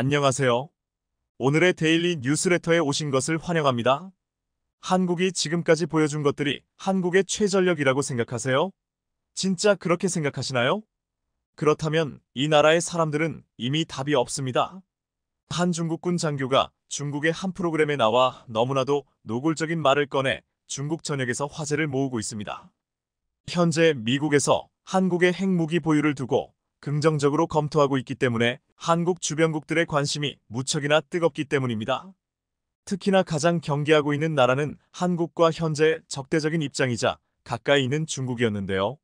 안녕하세요. 오늘의 데일리 뉴스레터에 오신 것을 환영합니다. 한국이 지금까지 보여준 것들이 한국의 최전력이라고 생각하세요? 진짜 그렇게 생각하시나요? 그렇다면 이 나라의 사람들은 이미 답이 없습니다. 한 중국군 장교가 중국의 한 프로그램에 나와 너무나도 노골적인 말을 꺼내 중국 전역에서 화제를 모으고 있습니다. 현재 미국에서 한국의 핵무기 보유를 두고 긍정적으로 검토하고 있기 때문에 한국 주변국들의 관심이 무척이나 뜨겁기 때문입니다. 특히나 가장 경계하고 있는 나라는 한국과 현재 적대적인 입장이자 가까이 있는 중국이었는데요.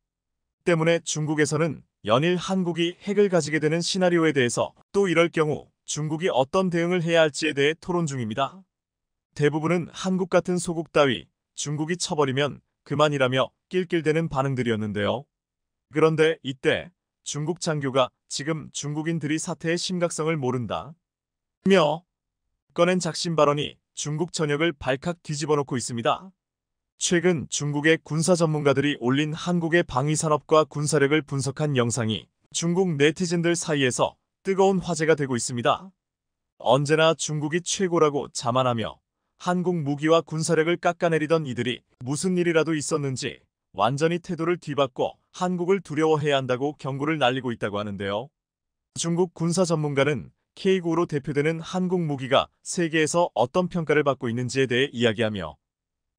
때문에 중국에서는 연일 한국이 핵을 가지게 되는 시나리오에 대해서 또 이럴 경우 중국이 어떤 대응을 해야 할지에 대해 토론 중입니다. 대부분은 한국 같은 소국 따위 중국이 쳐버리면 그만이라며 낄낄대는 반응들이었는데요. 그런데 이때 중국 장교가 지금 중국인들이 사태의 심각성을 모른다 며 꺼낸 작심 발언이 중국 전역을 발칵 뒤집어 놓고 있습니다. 최근 중국의 군사 전문가들이 올린 한국의 방위산업과 군사력을 분석한 영상이 중국 네티즌들 사이에서 뜨거운 화제가 되고 있습니다. 언제나 중국이 최고라고 자만하며 한국 무기와 군사력을 깎아내리던 이들이 무슨 일이라도 있었는지 완전히 태도를 뒤바꿔 한국을 두려워해야 한다고 경고를 날리고 있다고 하는데요. 중국 군사 전문가는 K9로 대표되는 한국 무기가 세계에서 어떤 평가를 받고 있는지에 대해 이야기하며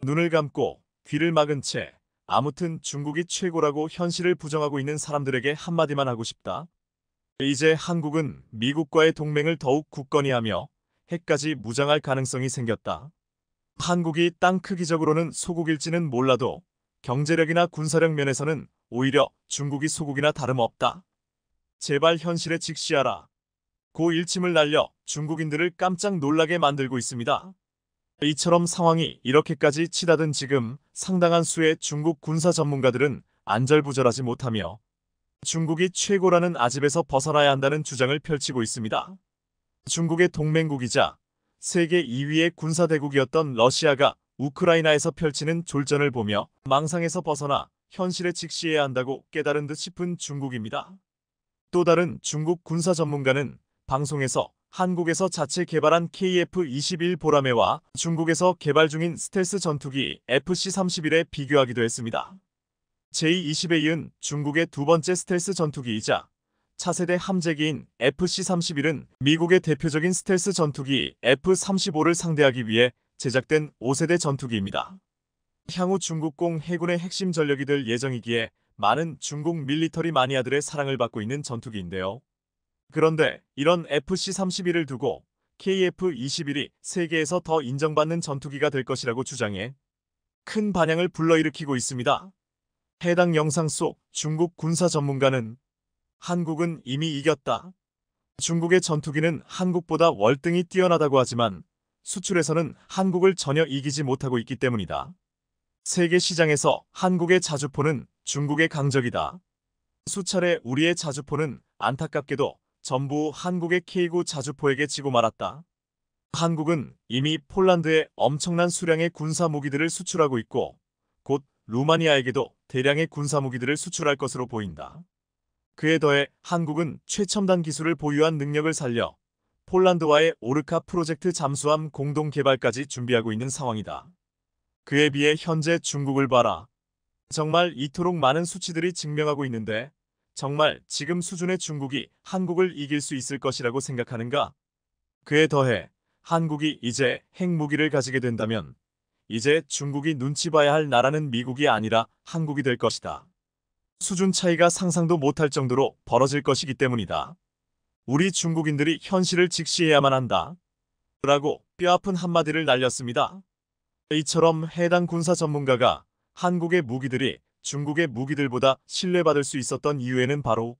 눈을 감고 귀를 막은 채 아무튼 중국이 최고라고 현실을 부정하고 있는 사람들에게 한마디만 하고 싶다. 이제 한국은 미국과의 동맹을 더욱 굳건히 하며 핵까지 무장할 가능성이 생겼다. 한국이 땅 크기적으로는 소국일지는 몰라도 경제력이나 군사력 면에서는 오히려 중국이 소국이나 다름없다. 제발 현실에 직시하라. 고 일침을 날려 중국인들을 깜짝 놀라게 만들고 있습니다. 이처럼 상황이 이렇게까지 치닫은 지금 상당한 수의 중국 군사 전문가들은 안절부절하지 못하며 중국이 최고라는 아집에서 벗어나야 한다는 주장을 펼치고 있습니다. 중국의 동맹국이자 세계 2위의 군사대국이었던 러시아가 우크라이나에서 펼치는 졸전을 보며 망상에서 벗어나 현실에 직시해야 한다고 깨달은 듯 싶은 중국입니다. 또 다른 중국 군사 전문가는 방송에서 한국에서 자체 개발한 KF-21 보라매와 중국에서 개발 중인 스텔스 전투기 FC-31에 비교하기도 했습니다. 제20에 이은 중국의 두 번째 스텔스 전투기이자 차세대 함재기인 FC-31은 미국의 대표적인 스텔스 전투기 F-35를 상대하기 위해 제작된 5세대 전투기입니다. 향후 중국공 해군의 핵심 전력이 될 예정이기에 많은 중국 밀리터리 마니아들의 사랑을 받고 있는 전투기인데요. 그런데 이런 FC-31을 두고 KF-21이 세계에서 더 인정받는 전투기가 될 것이라고 주장해 큰 반향을 불러일으키고 있습니다. 해당 영상 속 중국 군사 전문가는 한국은 이미 이겼다. 중국의 전투기는 한국보다 월등히 뛰어나다고 하지만 수출에서는 한국을 전혀 이기지 못하고 있기 때문이다. 세계 시장에서 한국의 자주포는 중국의 강적이다. 수차례 우리의 자주포는 안타깝게도 전부 한국의 K9 자주포에게 지고 말았다. 한국은 이미 폴란드에 엄청난 수량의 군사 무기들을 수출하고 있고 곧 루마니아에게도 대량의 군사 무기들을 수출할 것으로 보인다. 그에 더해 한국은 최첨단 기술을 보유한 능력을 살려 폴란드와의 오르카 프로젝트 잠수함 공동 개발까지 준비하고 있는 상황이다. 그에 비해 현재 중국을 봐라. 정말 이토록 많은 수치들이 증명하고 있는데 정말 지금 수준의 중국이 한국을 이길 수 있을 것이라고 생각하는가? 그에 더해 한국이 이제 핵무기를 가지게 된다면 이제 중국이 눈치 봐야 할 나라는 미국이 아니라 한국이 될 것이다. 수준 차이가 상상도 못할 정도로 벌어질 것이기 때문이다. 우리 중국인들이 현실을 직시해야만 한다. 라고 뼈아픈 한마디를 날렸습니다. 이처럼 해당 군사 전문가가 한국의 무기들이 중국의 무기들보다 신뢰받을 수 있었던 이유에는 바로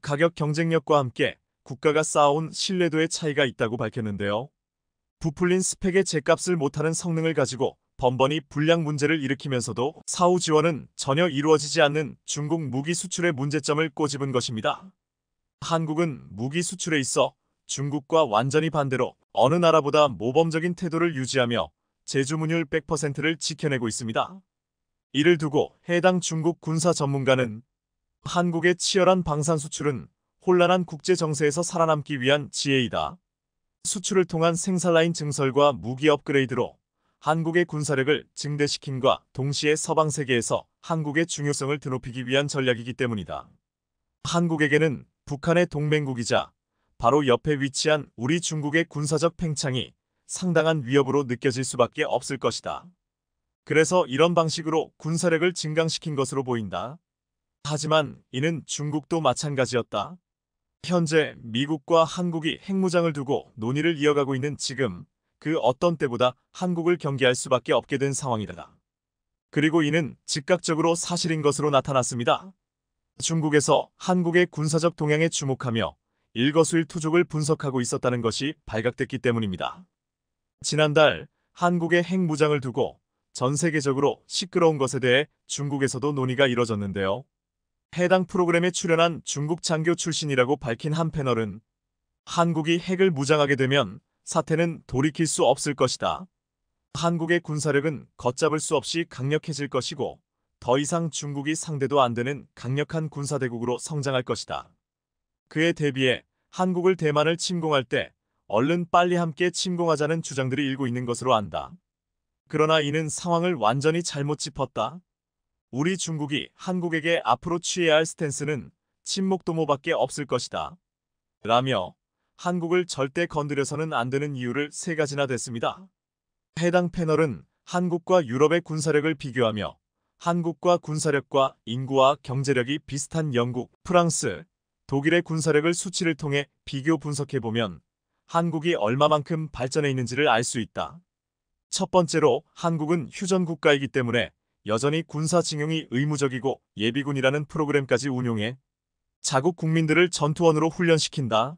가격 경쟁력과 함께 국가가 쌓아온 신뢰도의 차이가 있다고 밝혔는데요. 부풀린 스펙의 제값을 못하는 성능을 가지고 번번이 불량 문제를 일으키면서도 사후 지원은 전혀 이루어지지 않는 중국 무기 수출의 문제점을 꼬집은 것입니다. 한국은 무기 수출에 있어 중국과 완전히 반대로 어느 나라보다 모범적인 태도를 유지하며 제주문율 100%를 지켜내고 있습니다. 이를 두고 해당 중국 군사 전문가는 한국의 치열한 방산 수출은 혼란한 국제 정세에서 살아남기 위한 지혜이다. 수출을 통한 생산라인 증설과 무기 업그레이드로 한국의 군사력을 증대시킴과 동시에 서방 세계에서 한국의 중요성을 드높이기 위한 전략이기 때문이다. 한국에게는 북한의 동맹국이자 바로 옆에 위치한 우리 중국의 군사적 팽창이 상당한 위협으로 느껴질 수밖에 없을 것이다. 그래서 이런 방식으로 군사력을 증강시킨 것으로 보인다. 하지만 이는 중국도 마찬가지였다. 현재 미국과 한국이 핵무장을 두고 논의를 이어가고 있는 지금 그 어떤 때보다 한국을 경계할 수밖에 없게 된 상황이다. 그리고 이는 즉각적으로 사실인 것으로 나타났습니다. 중국에서 한국의 군사적 동향에 주목하며 일거수일투족을 분석하고 있었다는 것이 발각됐기 때문입니다. 지난달 한국의 핵무장을 두고 전 세계적으로 시끄러운 것에 대해 중국에서도 논의가 이뤄졌는데요. 해당 프로그램에 출연한 중국 장교 출신이라고 밝힌 한 패널은 한국이 핵을 무장하게 되면 사태는 돌이킬 수 없을 것이다. 한국의 군사력은 걷잡을 수 없이 강력해질 것이고 더 이상 중국이 상대도 안 되는 강력한 군사대국으로 성장할 것이다. 그에 대비해 한국을 대만을 침공할 때 얼른 빨리 함께 침공하자는 주장들이 일고 있는 것으로 안다. 그러나 이는 상황을 완전히 잘못 짚었다. 우리 중국이 한국에게 앞으로 취해야 할 스탠스는 침묵도모밖에 없을 것이다. 라며 한국을 절대 건드려서는 안 되는 이유를 세 가지나 댔습니다. 해당 패널은 한국과 유럽의 군사력을 비교하며 한국과 군사력과 인구와 경제력이 비슷한 영국, 프랑스, 독일의 군사력을 수치를 통해 비교 분석해보면 한국이 얼마만큼 발전해 있는지를 알 수 있다. 첫 번째로 한국은 휴전 국가이기 때문에 여전히 군사징용이 의무적이고 예비군이라는 프로그램까지 운용해 자국 국민들을 전투원으로 훈련시킨다.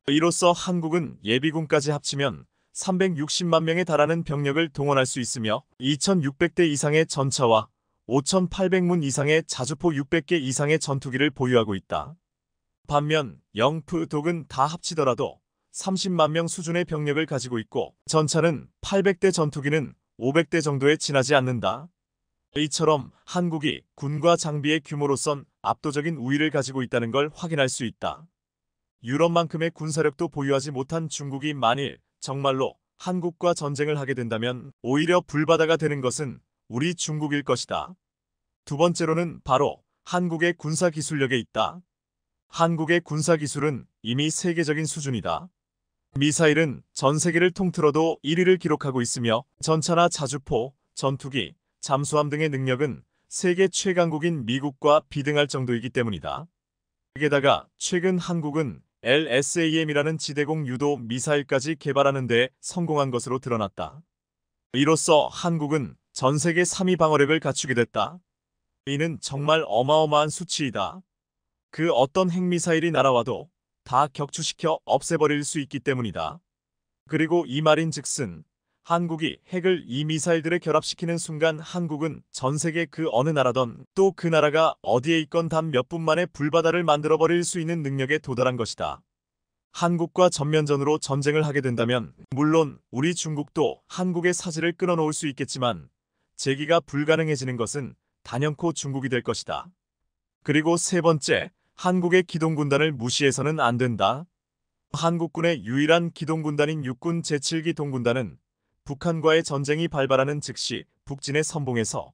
이로써 한국은 예비군까지 합치면 360만 명에 달하는 병력을 동원할 수 있으며 2,600대 이상의 전차와 5,800문 이상의 자주포 600개 이상의 전투기를 보유하고 있다. 반면 영프, 독은 다 합치더라도 30만 명 수준의 병력을 가지고 있고 전차는 800대, 전투기는 500대 정도에 지나지 않는다. 이처럼 한국이 군과 장비의 규모로선 압도적인 우위를 가지고 있다는 걸 확인할 수 있다. 유럽만큼의 군사력도 보유하지 못한 중국이 만일 정말로 한국과 전쟁을 하게 된다면 오히려 불바다가 되는 것은 우리 중국일 것이다. 두 번째로는 바로 한국의 군사기술력에 있다. 한국의 군사기술은 이미 세계적인 수준이다. 미사일은 전 세계를 통틀어도 1위를 기록하고 있으며 전차나 자주포, 전투기, 잠수함 등의 능력은 세계 최강국인 미국과 비등할 정도이기 때문이다. 게다가 최근 한국은 LSAM이라는 지대공 유도 미사일까지 개발하는 데 성공한 것으로 드러났다. 이로써 한국은 전 세계 3위 방어력을 갖추게 됐다. 이는 정말 어마어마한 수치이다. 그 어떤 핵미사일이 날아와도 다 격추시켜 없애버릴 수 있기 때문이다. 그리고 이 말인즉슨 한국이 핵을 이 미사일들에 결합시키는 순간 한국은 전 세계 그 어느 나라든 또 그 나라가 어디에 있건 단 몇 분 만에 불바다를 만들어버릴 수 있는 능력에 도달한 것이다. 한국과 전면전으로 전쟁을 하게 된다면 물론 우리 중국도 한국의 사지를 끊어놓을 수 있겠지만 재기가 불가능해지는 것은 단연코 중국이 될 것이다. 그리고 세 번째, 한국의 기동군단을 무시해서는 안 된다. 한국군의 유일한 기동군단인 육군 제7기 동군단은 북한과의 전쟁이 발발하는 즉시 북진에 선봉해서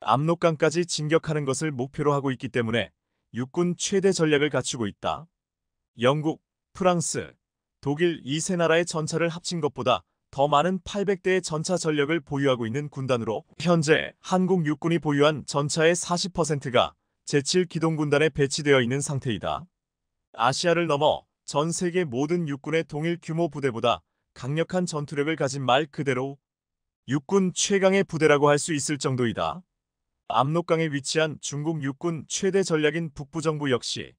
압록강까지 진격하는 것을 목표로 하고 있기 때문에 육군 최대 전략을 갖추고 있다. 영국, 프랑스, 독일 이 세 나라의 전차를 합친 것보다 더 많은 800대의 전차 전력을 보유하고 있는 군단으로 현재 한국 육군이 보유한 전차의 40%가 제7기동군단에 배치되어 있는 상태이다. 아시아를 넘어 전 세계 모든 육군의 동일 규모 부대보다 강력한 전투력을 가진 말 그대로 육군 최강의 부대라고 할 수 있을 정도이다. 압록강에 위치한 중국 육군 최대 전략인 북부정부 역시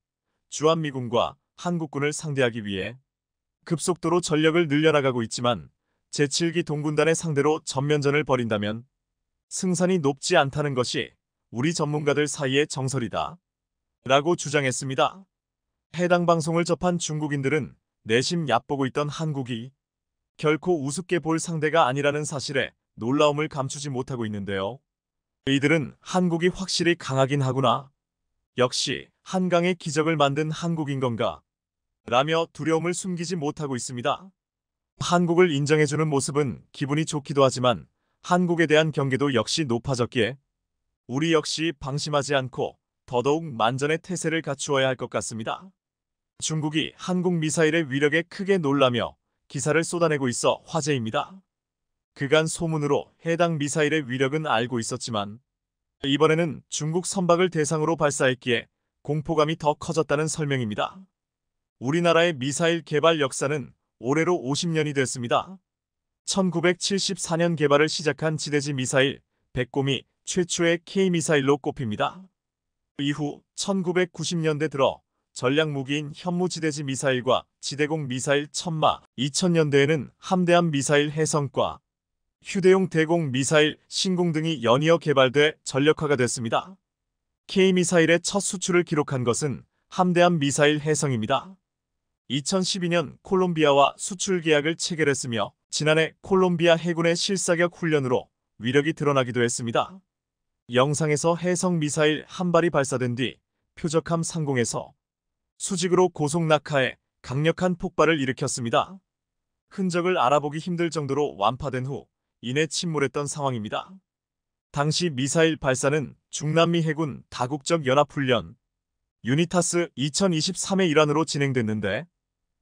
주한미군과 한국군을 상대하기 위해 급속도로 전력을 늘려나가고 있지만 제7기 동군단의 상대로 전면전을 벌인다면 승산이 높지 않다는 것이 우리 전문가들 사이의 정설이다. 라고 주장했습니다. 해당 방송을 접한 중국인들은 내심 얕보고 있던 한국이 결코 우습게 볼 상대가 아니라는 사실에 놀라움을 감추지 못하고 있는데요. 이들은 한국이 확실히 강하긴 하구나. 역시 한강의 기적을 만든 한국인 건가? 라며 두려움을 숨기지 못하고 있습니다. 한국을 인정해주는 모습은 기분이 좋기도 하지만 한국에 대한 경계도 역시 높아졌기에 우리 역시 방심하지 않고 더더욱 만전의 태세를 갖추어야 할 것 같습니다. 중국이 한국 미사일의 위력에 크게 놀라며 기사를 쏟아내고 있어 화제입니다. 그간 소문으로 해당 미사일의 위력은 알고 있었지만 이번에는 중국 선박을 대상으로 발사했기에 공포감이 더 커졌다는 설명입니다. 우리나라의 미사일 개발 역사는 올해로 50년이 됐습니다. 1974년 개발을 시작한 지대지 미사일 백곰이 최초의 K미사일로 꼽힙니다. 이후 1990년대 들어 전략무기인 현무지대지 미사일과 지대공 미사일 천마, 2000년대에는 함대함 미사일 해성과 휴대용 대공 미사일 신궁 등이 연이어 개발돼 전력화가 됐습니다. K미사일의 첫 수출을 기록한 것은 함대함 미사일 해성입니다. 2012년 콜롬비아와 수출 계약을 체결했으며 지난해 콜롬비아 해군의 실사격 훈련으로 위력이 드러나기도 했습니다. 영상에서 해성 미사일 한 발이 발사된 뒤 표적함 상공에서 수직으로 고속 낙하해 강력한 폭발을 일으켰습니다. 흔적을 알아보기 힘들 정도로 완파된 후 이내 침몰했던 상황입니다. 당시 미사일 발사는 중남미 해군 다국적 연합훈련 유니타스 2023의 일환으로 진행됐는데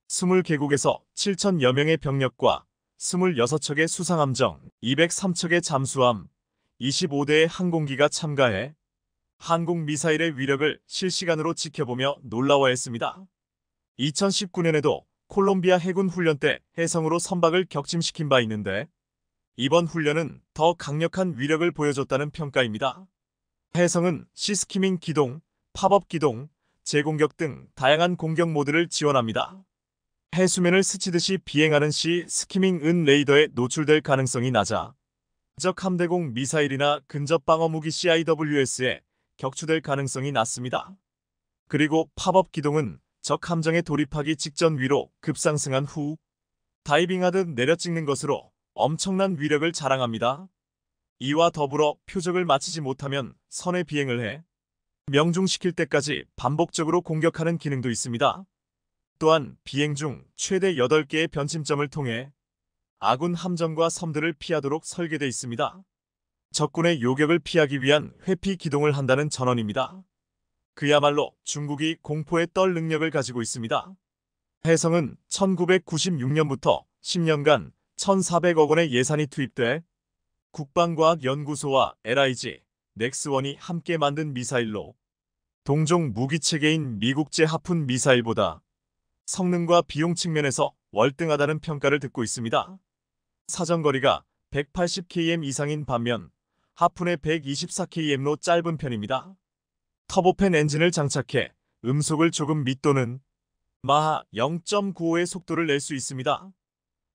20개국에서 7천여 명의 병력과 26척의 수상함정, 203척의 잠수함, 25대의 항공기가 참가해 한국 미사일의 위력을 실시간으로 지켜보며 놀라워했습니다. 2019년에도 콜롬비아 해군 훈련 때 해성으로 선박을 격침시킨 바 있는데 이번 훈련은 더 강력한 위력을 보여줬다는 평가입니다. 해성은 시스키밍 기동, 팝업 기동, 재공격 등 다양한 공격 모드를 지원합니다. 해수면을 스치듯이 비행하는 시 스키밍-은 레이더에 노출될 가능성이 낮아 적 함대공 미사일이나 근접 방어무기 CIWS에 격추될 가능성이 낮습니다. 그리고 팝업 기동은 적 함정에 돌입하기 직전 위로 급상승한 후 다이빙하듯 내려찍는 것으로 엄청난 위력을 자랑합니다. 이와 더불어 표적을 맞히지 못하면 선의 비행을 해 명중시킬 때까지 반복적으로 공격하는 기능도 있습니다. 또한 비행 중 최대 8개의 변침점을 통해 아군 함정과 섬들을 피하도록 설계되어 있습니다. 적군의 요격을 피하기 위한 회피 기동을 한다는 전언입니다. 그야말로 중국이 공포에 떨 능력을 가지고 있습니다. 해성은 1996년부터 10년간 1,400억 원의 예산이 투입돼 국방과학연구소와 LIG, 넥스원이 함께 만든 미사일로 동종 무기체계인 미국제 하푼 미사일보다 성능과 비용 측면에서 월등하다는 평가를 듣고 있습니다. 사정거리가 180km 이상인 반면 하푼의 124km로 짧은 편입니다. 터보팬 엔진을 장착해 음속을 조금 밑도는 마하 0.95의 속도를 낼 수 있습니다.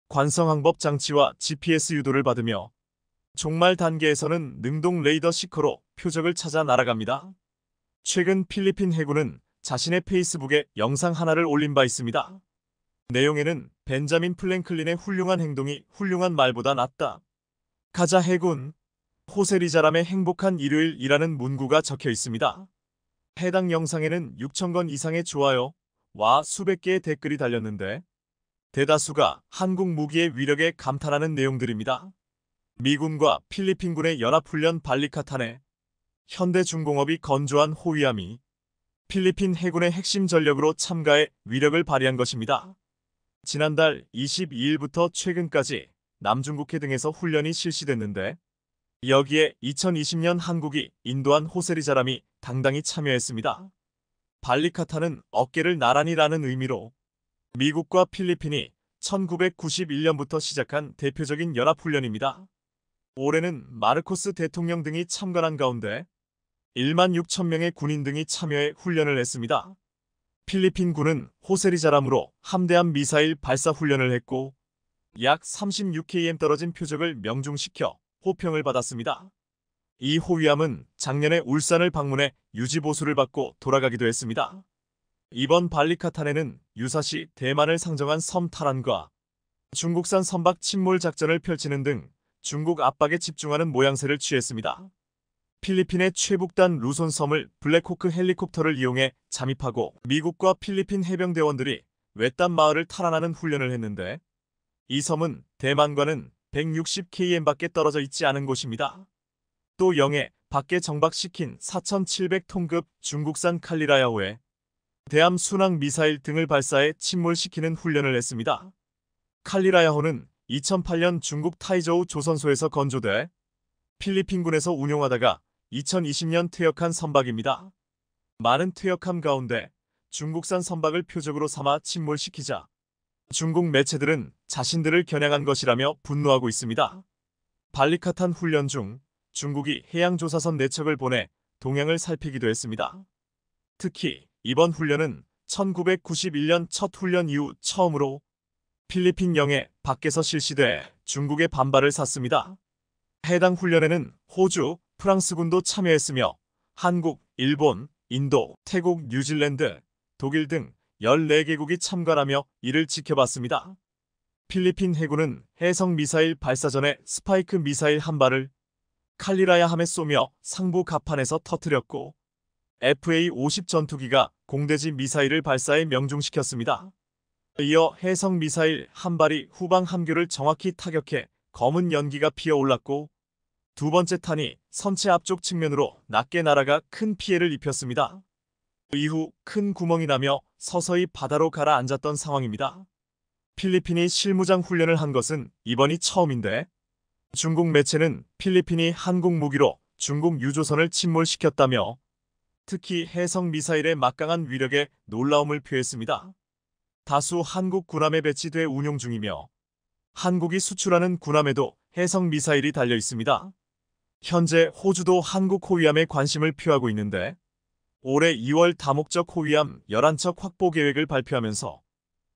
관성항법 장치와 GPS 유도를 받으며 종말 단계에서는 능동 레이더 시커로 표적을 찾아 날아갑니다. 최근 필리핀 해군은 자신의 페이스북에 영상 하나를 올린 바 있습니다. 내용에는 벤자민 플랭클린의 훌륭한 행동이 훌륭한 말보다 낫다. 가자 해군, 호세 리자람의 행복한 일요일이라는 문구가 적혀 있습니다. 해당 영상에는 6,000건 이상의 좋아요와 수백 개의 댓글이 달렸는데 대다수가 한국 무기의 위력에 감탄하는 내용들입니다. 미군과 필리핀군의 연합훈련 발리카탄에 현대중공업이 건조한 호위함이 필리핀 해군의 핵심 전력으로 참가해 위력을 발휘한 것입니다. 지난달 22일부터 최근까지 남중국해 등에서 훈련이 실시됐는데 여기에 2020년 한국이 인도한 호세리자람이 당당히 참여했습니다. 발리카탄은 어깨를 나란히라는 의미로 미국과 필리핀이 1991년부터 시작한 대표적인 연합훈련입니다. 올해는 마르코스 대통령 등이 참관한 가운데 1만 6천 명의 군인 등이 참여해 훈련을 했습니다. 필리핀군은 호세리자람으로 함대함 미사일 발사 훈련을 했고 약 36km 떨어진 표적을 명중시켜 호평을 받았습니다. 이 호위함은 작년에 울산을 방문해 유지보수를 받고 돌아가기도 했습니다. 이번 발리카탄에는 유사시 대만을 상정한 섬 탈환과 중국산 선박 침몰 작전을 펼치는 등 중국 압박에 집중하는 모양새를 취했습니다. 필리핀의 최북단 루손 섬을 블랙호크 헬리콥터를 이용해 잠입하고 미국과 필리핀 해병대원들이 외딴 마을을 탈환하는 훈련을 했는데 이 섬은 대만과는 160km밖에 떨어져 있지 않은 곳입니다. 또 영해 밖에 정박시킨 4,700톤급 중국산 칼리라야호에 대함 순항 미사일 등을 발사해 침몰시키는 훈련을 했습니다. 칼리라야호는 2008년 중국 타이저우 조선소에서 건조돼 필리핀군에서 운용하다가 2020년 퇴역한 선박입니다. 많은 퇴역함 가운데 중국산 선박을 표적으로 삼아 침몰시키자 중국 매체들은 자신들을 겨냥한 것이라며 분노하고 있습니다. 발리카탄 훈련 중 중국이 해양조사선 4척을 보내 동향을 살피기도 했습니다. 특히 이번 훈련은 1991년 첫 훈련 이후 처음으로 필리핀 영해 밖에서 실시돼 중국의 반발을 샀습니다. 해당 훈련에는 호주, 프랑스군도 참여했으며 한국, 일본, 인도, 태국, 뉴질랜드, 독일 등 14개국이 참가하며 이를 지켜봤습니다. 필리핀 해군은 해성 미사일 발사 전에 스파이크 미사일 한 발을 칼리라야 함에 쏘며 상부 갑판에서 터뜨렸고 FA-50 전투기가 공대지 미사일을 발사해 명중시켰습니다. 이어 해성 미사일 한 발이 후방 함교를 정확히 타격해 검은 연기가 피어올랐고 두 번째 탄이 선체 앞쪽 측면으로 낮게 날아가 큰 피해를 입혔습니다. 이후 큰 구멍이 나며 서서히 바다로 가라앉았던 상황입니다. 필리핀이 실무장 훈련을 한 것은 이번이 처음인데 중국 매체는 필리핀이 한국 무기로 중국 유조선을 침몰시켰다며 특히 해성 미사일의 막강한 위력에 놀라움을 표했습니다. 다수 한국 군함에 배치돼 운용 중이며 한국이 수출하는 군함에도 해성 미사일이 달려 있습니다. 현재 호주도 한국 호위함에 관심을 표하고 있는데 올해 2월 다목적 호위함 11척 확보 계획을 발표하면서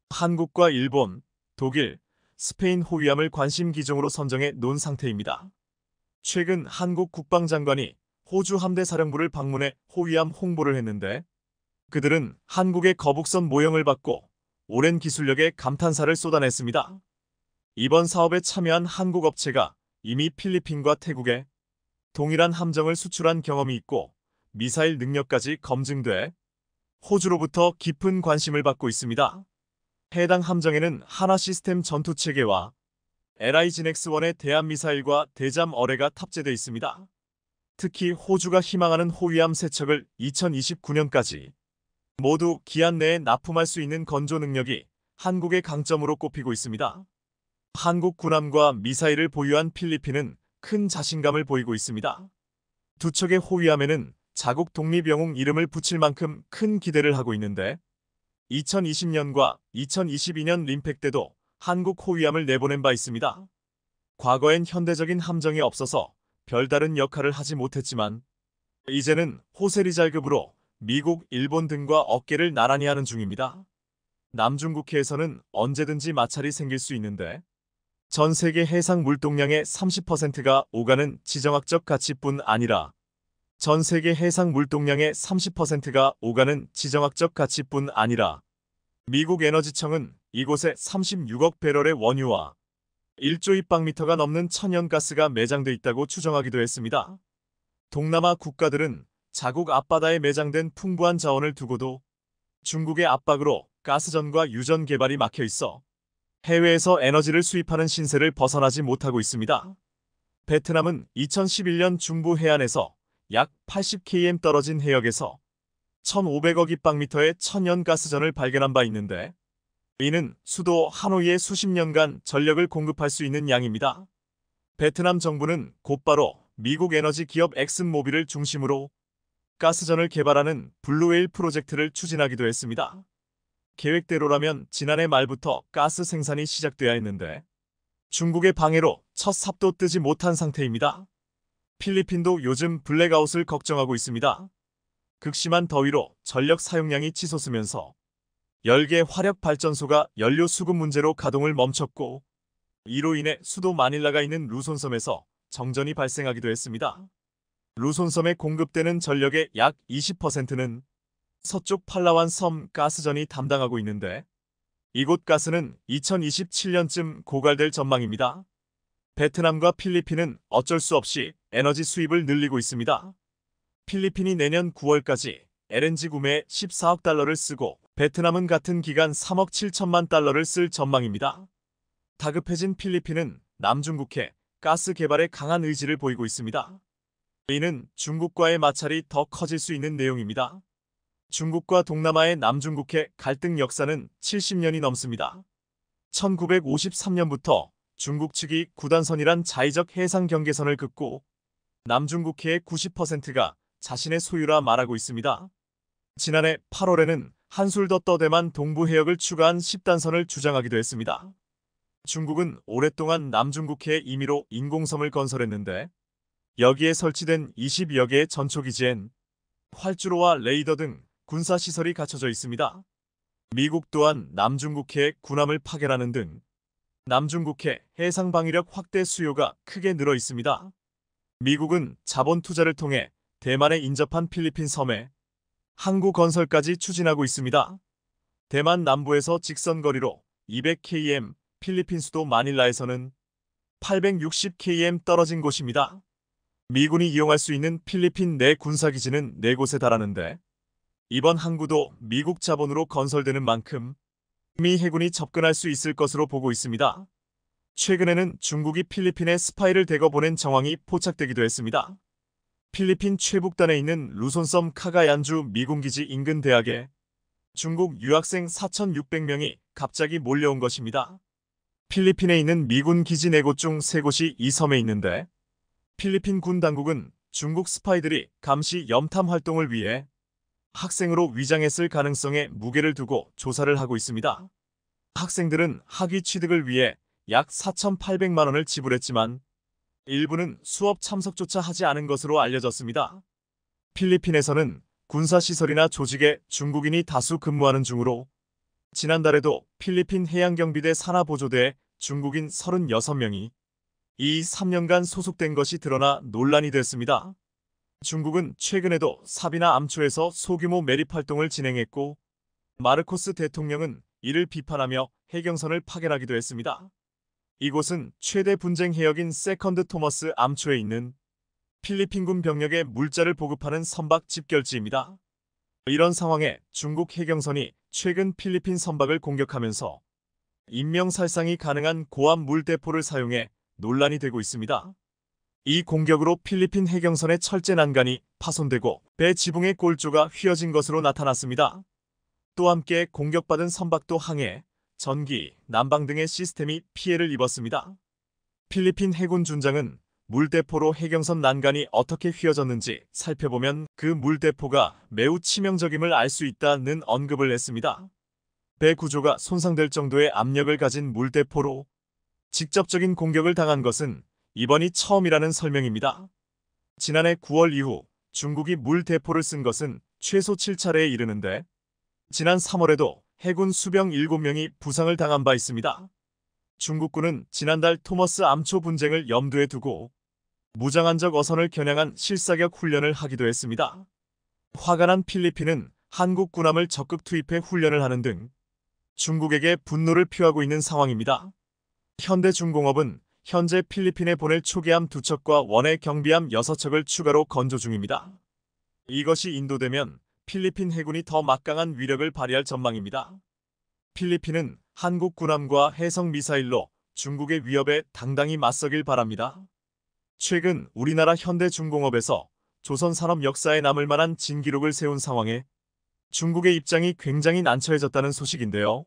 한국과 일본, 독일, 스페인 호위함을 관심 기종으로 선정해 놓은 상태입니다. 최근 한국 국방장관이 호주 함대 사령부를 방문해 호위함 홍보를 했는데 그들은 한국의 거북선 모형을 받고 오랜 기술력에 감탄사를 쏟아냈습니다. 이번 사업에 참여한 한국 업체가 이미 필리핀과 태국에 동일한 함정을 수출한 경험이 있고 미사일 능력까지 검증돼 호주로부터 깊은 관심을 받고 있습니다. 해당 함정에는 하나 시스템 전투체계와 LI-GNX-1의 대함미사일과 대잠 어뢰가 탑재되어 있습니다. 특히 호주가 희망하는 호위함 3척을 2029년까지 모두 기한 내에 납품할 수 있는 건조 능력이 한국의 강점으로 꼽히고 있습니다. 한국 군함과 미사일을 보유한 필리핀은 큰 자신감을 보이고 있습니다. 두 척의 호위함에는 자국 독립영웅 이름을 붙일 만큼 큰 기대를 하고 있는데 2020년과 2022년 림팩 때도 한국 호위함을 내보낸 바 있습니다. 과거엔 현대적인 함정이 없어서 별다른 역할을 하지 못했지만 이제는 호세리잘급으로 미국, 일본 등과 어깨를 나란히 하는 중입니다. 남중국해에서는 언제든지 마찰이 생길 수 있는데 전 세계 해상 물동량의 30%가 오가는 지정학적 가치뿐 아니라 전 세계 해상 물동량의 30%가 오가는 지정학적 가치뿐 아니라 미국 에너지청은 이곳에 36억 배럴의 원유와 1조 입방미터가 넘는 천연가스가 매장돼 있다고 추정하기도 했습니다. 동남아 국가들은 자국 앞바다에 매장된 풍부한 자원을 두고도 중국의 압박으로 가스전과 유전 개발이 막혀 있어 해외에서 에너지를 수입하는 신세를 벗어나지 못하고 있습니다. 베트남은 2011년 중부 해안에서 약 80km 떨어진 해역에서 1,500억 입방미터의 천연가스전을 발견한 바 있는데 이는 수도 하노이에 수십 년간 전력을 공급할 수 있는 양입니다. 베트남 정부는 곧바로 미국 에너지 기업 엑슨모빌을 중심으로 가스전을 개발하는 블루웨일 프로젝트를 추진하기도 했습니다. 계획대로라면 지난해 말부터 가스 생산이 시작돼야 했는데 중국의 방해로 첫 삽도 뜨지 못한 상태입니다. 필리핀도 요즘 블랙아웃을 걱정하고 있습니다. 극심한 더위로 전력 사용량이 치솟으면서 10개 화력발전소가 연료 수급 문제로 가동을 멈췄고 이로 인해 수도 마닐라가 있는 루손섬에서 정전이 발생하기도 했습니다. 루손섬에 공급되는 전력의 약 20%는 서쪽 팔라완 섬 가스전이 담당하고 있는데 이곳 가스는 2027년쯤 고갈될 전망입니다. 베트남과 필리핀은 어쩔 수 없이 에너지 수입을 늘리고 있습니다. 필리핀이 내년 9월까지 LNG 구매에 14억 달러를 쓰고 베트남은 같은 기간 3억 7천만 달러를 쓸 전망입니다. 다급해진 필리핀은 남중국해 가스 개발에 강한 의지를 보이고 있습니다. 이는 중국과의 마찰이 더 커질 수 있는 내용입니다. 중국과 동남아의 남중국해 갈등 역사는 70년이 넘습니다. 1953년부터 중국 측이 구단선이란 자의적 해상 경계선을 긋고 남중국해의 90%가 자신의 소유라 말하고 있습니다. 지난해 8월에는 한술 더 떠대만 동부 해역을 추가한 10단선을 주장하기도 했습니다. 중국은 오랫동안 남중국해에 임의로 인공섬을 건설했는데 여기에 설치된 20여 개의 전초기지엔 활주로와 레이더 등 군사시설이 갖춰져 있습니다. 미국 또한 남중국해에 군함을 파견하는 등 남중국해 해상 방위력 확대 수요가 크게 늘어 있습니다. 미국은 자본 투자를 통해 대만에 인접한 필리핀 섬에 항구 건설까지 추진하고 있습니다. 대만 남부에서 직선거리로 200km, 필리핀 수도 마닐라에서는 860km 떨어진 곳입니다. 미군이 이용할 수 있는 필리핀 내 군사기지는 4곳에 달하는데 이번 항구도 미국 자본으로 건설되는 만큼 미 해군이 접근할 수 있을 것으로 보고 있습니다. 최근에는 중국이 필리핀에 스파이를 대거 보낸 정황이 포착되기도 했습니다. 필리핀 최북단에 있는 루손섬 카가얀주 미군기지 인근 대학에 중국 유학생 4,600명이 갑자기 몰려온 것입니다. 필리핀에 있는 미군 기지 4곳 중 3곳이 이 섬에 있는데 필리핀 군 당국은 중국 스파이들이 감시 염탐 활동을 위해 학생으로 위장했을 가능성에 무게를 두고 조사를 하고 있습니다. 학생들은 학위 취득을 위해 약 4,800만 원을 지불했지만 일부는 수업 참석조차 하지 않은 것으로 알려졌습니다. 필리핀에서는 군사시설이나 조직에 중국인이 다수 근무하는 중으로 지난달에도 필리핀 해양경비대 산하보조대에 중국인 36명이 이 3년간 소속된 것이 드러나 논란이 됐습니다. 중국은 최근에도 사비나 암초에서 소규모 매립 활동을 진행했고 마르코스 대통령은 이를 비판하며 해경선을 파견하기도 했습니다. 이곳은 최대 분쟁 해역인 세컨드 토머스 암초에 있는 필리핀군 병력에 물자를 보급하는 선박 집결지입니다. 이런 상황에 중국 해경선이 최근 필리핀 선박을 공격하면서 인명살상이 가능한 고압 물대포를 사용해 논란이 되고 있습니다. 이 공격으로 필리핀 해경선의 철제 난간이 파손되고 배 지붕의 골조가 휘어진 것으로 나타났습니다. 또 함께 공격받은 선박도 항해, 전기, 난방 등의 시스템이 피해를 입었습니다. 필리핀 해군 준장은 물대포로 해경선 난간이 어떻게 휘어졌는지 살펴보면 그 물대포가 매우 치명적임을 알 수 있다는 언급을 했습니다. 배 구조가 손상될 정도의 압력을 가진 물대포로 직접적인 공격을 당한 것은 이번이 처음이라는 설명입니다. 지난해 9월 이후 중국이 물대포를 쓴 것은 최소 7차례에 이르는데 지난 3월에도 해군 수병 7명이 부상을 당한 바 있습니다. 중국군은 지난달 토머스 암초 분쟁을 염두에 두고 무장한적 어선을 겨냥한 실사격 훈련을 하기도 했습니다. 화가 난 필리핀은 한국 군함을 적극 투입해 훈련을 하는 등 중국에게 분노를 표하고 있는 상황입니다. 현대중공업은 현재 필리핀에 보낼 초계함 2척과 원해 경비함 6척을 추가로 건조 중입니다. 이것이 인도되면 필리핀 해군이 더 막강한 위력을 발휘할 전망입니다. 필리핀은 한국 군함과 해상 미사일로 중국의 위협에 당당히 맞서길 바랍니다. 최근 우리나라 현대중공업에서 조선 산업 역사에 남을 만한 진기록을 세운 상황에 중국의 입장이 굉장히 난처해졌다는 소식인데요.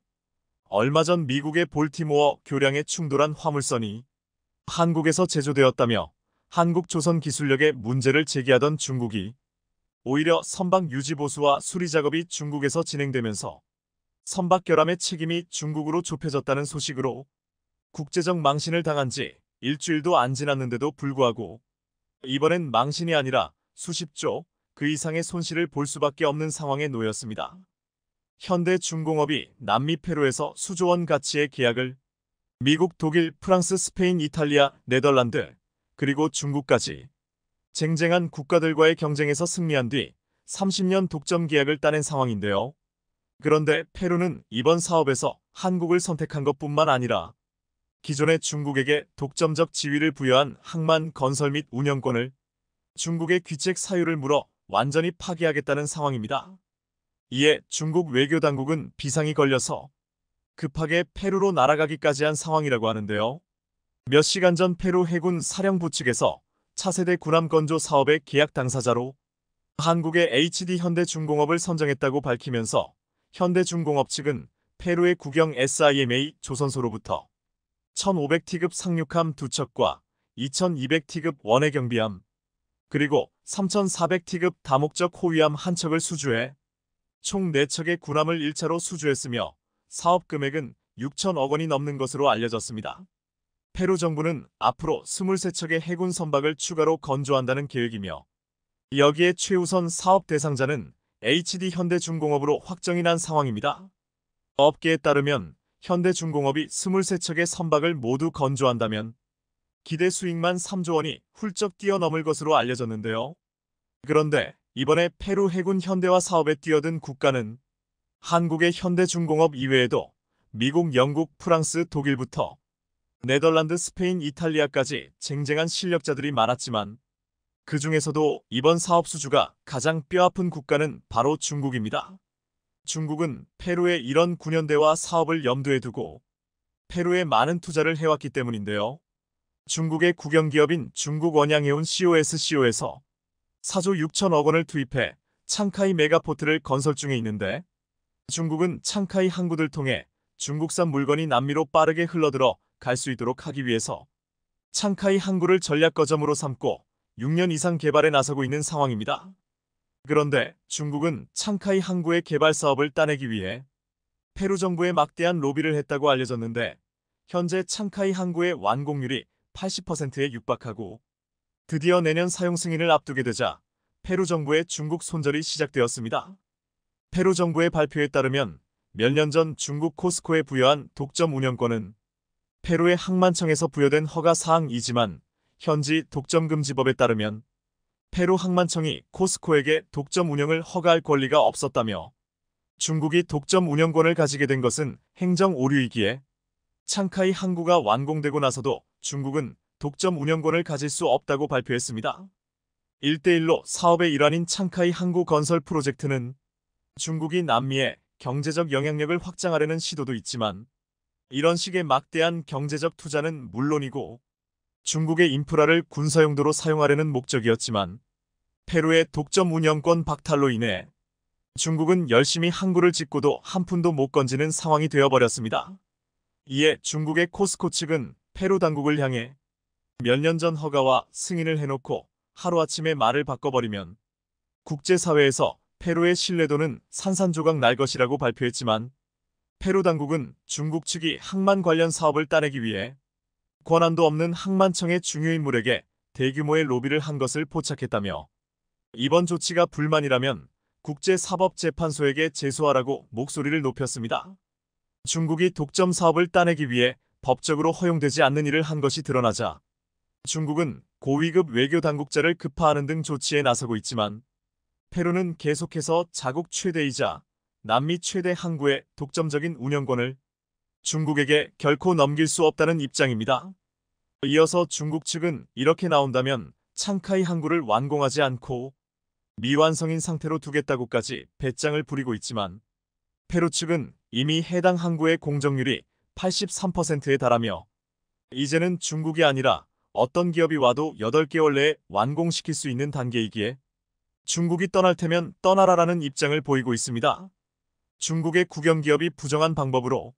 얼마 전 미국의 볼티모어 교량에 충돌한 화물선이 한국에서 제조되었다며 한국 조선 기술력에 문제를 제기하던 중국이 오히려 선박 유지 보수와 수리 작업이 중국에서 진행되면서 선박 결함의 책임이 중국으로 좁혀졌다는 소식으로 국제적 망신을 당한 지 일주일도 안 지났는데도 불구하고 이번엔 망신이 아니라 수십조, 그 이상의 손실을 볼 수밖에 없는 상황에 놓였습니다. 현대중공업이 남미 페루에서 수조 원 가치의 계약을 미국, 독일, 프랑스, 스페인, 이탈리아, 네덜란드, 그리고 중국까지 쟁쟁한 국가들과의 경쟁에서 승리한 뒤 30년 독점 계약을 따낸 상황인데요. 그런데 페루는 이번 사업에서 한국을 선택한 것뿐만 아니라 기존의 중국에게 독점적 지위를 부여한 항만 건설 및 운영권을 중국의 귀책 사유를 물어 완전히 파기하겠다는 상황입니다. 이에 중국 외교당국은 비상이 걸려서 급하게 페루로 날아가기까지 한 상황이라고 하는데요. 몇 시간 전 페루 해군 사령부 측에서 차세대 군함 건조 사업의 계약 당사자로 한국의 HD 현대중공업을 선정했다고 밝히면서 현대중공업 측은 페루의 국영 SIMA 조선소로부터 1500T급 상륙함 2척과 2200T급 원해 경비함, 그리고 3400T급 다목적 호위함 1척을 수주해 총 4척의 군함을 1차로 수주했으며 사업 금액은 6천억 원이 넘는 것으로 알려졌습니다. 페루 정부는 앞으로 23척의 해군 선박을 추가로 건조한다는 계획이며 여기에 최우선 사업 대상자는 HD 현대중공업으로 확정이 난 상황입니다. 업계에 따르면 현대중공업이 23척의 선박을 모두 건조한다면 기대 수익만 3조 원이 훌쩍 뛰어넘을 것으로 알려졌는데요. 그런데 이번에 페루 해군 현대화 사업에 뛰어든 국가는 한국의 현대중공업 이외에도 미국, 영국, 프랑스, 독일부터 네덜란드, 스페인, 이탈리아까지 쟁쟁한 실력자들이 많았지만 그 중에서도 이번 사업 수주가 가장 뼈아픈 국가는 바로 중국입니다. 중국은 페루의 이런 군현대화 사업을 염두에 두고 페루에 많은 투자를 해왔기 때문인데요. 중국의 국영기업인 중국 원양해운 COSCO에서 4조 6천억 원을 투입해 창카이 메가포트를 건설 중에 있는데 중국은 창카이 항구들 통해 중국산 물건이 남미로 빠르게 흘러들어 갈 수 있도록 하기 위해서 창카이 항구를 전략 거점으로 삼고 6년 이상 개발에 나서고 있는 상황입니다. 그런데 중국은 창카이 항구의 개발 사업을 따내기 위해 페루 정부에 막대한 로비를 했다고 알려졌는데 현재 창카이 항구의 완공률이 80%에 육박하고 드디어 내년 사용 승인을 앞두게 되자 페루 정부의 중국 손절이 시작되었습니다. 페루 정부의 발표에 따르면 몇 년 전 중국 코스코에 부여한 독점 운영권은 페루의 항만청에서 부여된 허가 사항이지만 현지 독점금지법에 따르면 페루 항만청이 코스코에게 독점 운영을 허가할 권리가 없었다며 중국이 독점 운영권을 가지게 된 것은 행정 오류이기에 창카이 항구가 완공되고 나서도 중국은 독점 운영권을 가질 수 없다고 발표했습니다. 1대1로 사업의 일환인 창카이 항구 건설 프로젝트는 중국이 남미에 경제적 영향력을 확장하려는 시도도 있지만 이런 식의 막대한 경제적 투자는 물론이고 중국의 인프라를 군사용도로 사용하려는 목적이었지만 페루의 독점 운영권 박탈로 인해 중국은 열심히 항구를 짓고도 한 푼도 못 건지는 상황이 되어버렸습니다. 이에 중국의 코스코 측은 페루 당국을 향해 몇 년 전 허가와 승인을 해놓고 하루아침에 말을 바꿔버리면 국제사회에서 페루의 신뢰도는 산산조각 날 것이라고 발표했지만 페루 당국은 중국 측이 항만 관련 사업을 따내기 위해 권한도 없는 항만청의 중요인물에게 대규모의 로비를 한 것을 포착했다며 이번 조치가 불만이라면 국제사법재판소에게 제소하라고 목소리를 높였습니다. 중국이 독점 사업을 따내기 위해 법적으로 허용되지 않는 일을 한 것이 드러나자 중국은 고위급 외교 당국자를 급파하는 등 조치에 나서고 있지만 페루는 계속해서 자국 최대이자 남미 최대 항구의 독점적인 운영권을 중국에게 결코 넘길 수 없다는 입장입니다. 이어서 중국 측은 이렇게 나온다면 창카이 항구를 완공하지 않고 미완성인 상태로 두겠다고까지 배짱을 부리고 있지만 페루 측은 이미 해당 항구의 공정률이 83%에 달하며 이제는 중국이 아니라 어떤 기업이 와도 8개월 내에 완공시킬 수 있는 단계이기에 중국이 떠날 테면 떠나라라는 입장을 보이고 있습니다. 중국의 국영기업이 부정한 방법으로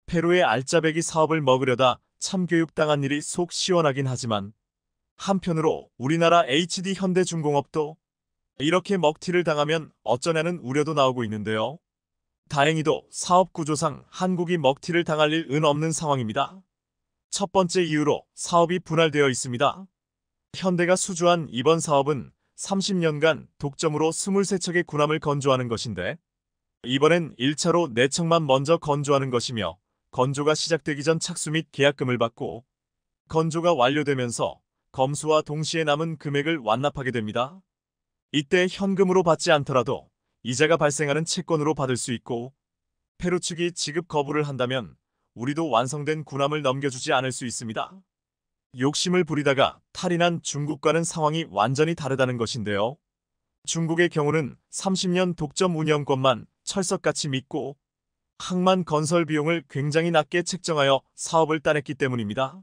페루의 알짜배기 사업을 먹으려다 참교육당한 일이 속 시원하긴 하지만 한편으로 우리나라 HD 현대중공업도 이렇게 먹튀를 당하면 어쩌냐는 우려도 나오고 있는데요. 다행히도 사업 구조상 한국이 먹튀를 당할 일은 없는 상황입니다. 첫 번째 이유로 사업이 분할되어 있습니다. 현대가 수주한 이번 사업은 30년간 독점으로 23척의 군함을 건조하는 것인데 이번엔 1차로 4척만 먼저 건조하는 것이며 건조가 시작되기 전 착수 및 계약금을 받고 건조가 완료되면서 검수와 동시에 남은 금액을 완납하게 됩니다. 이때 현금으로 받지 않더라도 이자가 발생하는 채권으로 받을 수 있고 페루 측이 지급 거부를 한다면 우리도 완성된 군함을 넘겨주지 않을 수 있습니다. 욕심을 부리다가 탈이 난 중국과는 상황이 완전히 다르다는 것인데요. 중국의 경우는 30년 독점 운영권만 철석같이 믿고 항만 건설 비용을 굉장히 낮게 책정하여 사업을 따냈기 때문입니다.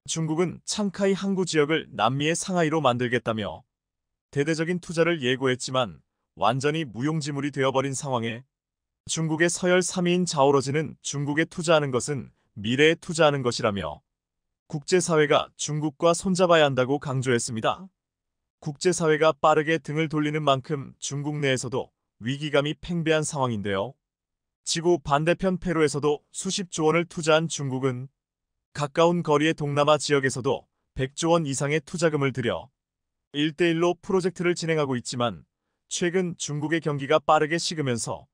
중국은 창카이 항구 지역을 남미의 상하이로 만들겠다며 대대적인 투자를 예고했지만 완전히 무용지물이 되어버린 상황에 중국의 서열 3위인 자오러지는 중국에 투자하는 것은 미래에 투자하는 것이라며 국제사회가 중국과 손잡아야 한다고 강조했습니다. 국제사회가 빠르게 등을 돌리는 만큼 중국 내에서도 위기감이 팽배한 상황인데요. 지구 반대편 페루에서도 수십조 원을 투자한 중국은 가까운 거리의 동남아 지역에서도 100조 원 이상의 투자금을 들여 1대1로 프로젝트를 진행하고 있지만 최근 중국의 경기가 빠르게 식으면서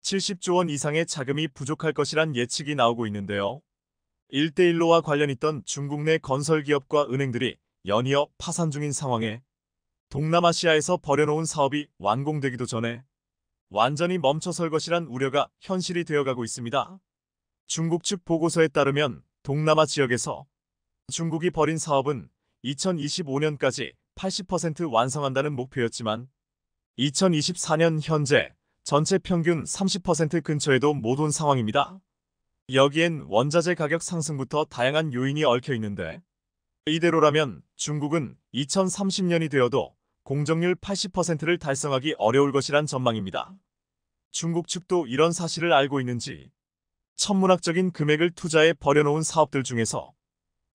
70조 원 이상의 자금이 부족할 것이란 예측이 나오고 있는데요. 1대1로와 관련 있던 중국 내 건설기업과 은행들이 연이어 파산 중인 상황에 동남아시아에서 버려놓은 사업이 완공되기도 전에 완전히 멈춰설 것이란 우려가 현실이 되어가고 있습니다. 중국 측 보고서에 따르면 동남아 지역에서 중국이 벌인 사업은 2025년까지 80% 완성한다는 목표였지만 2024년 현재 전체 평균 30% 근처에도 못 온 상황입니다. 여기엔 원자재 가격 상승부터 다양한 요인이 얽혀 있는데 이대로라면 중국은 2030년이 되어도 공정률 80%를 달성하기 어려울 것이란 전망입니다. 중국 측도 이런 사실을 알고 있는지 천문학적인 금액을 투자해 버려놓은 사업들 중에서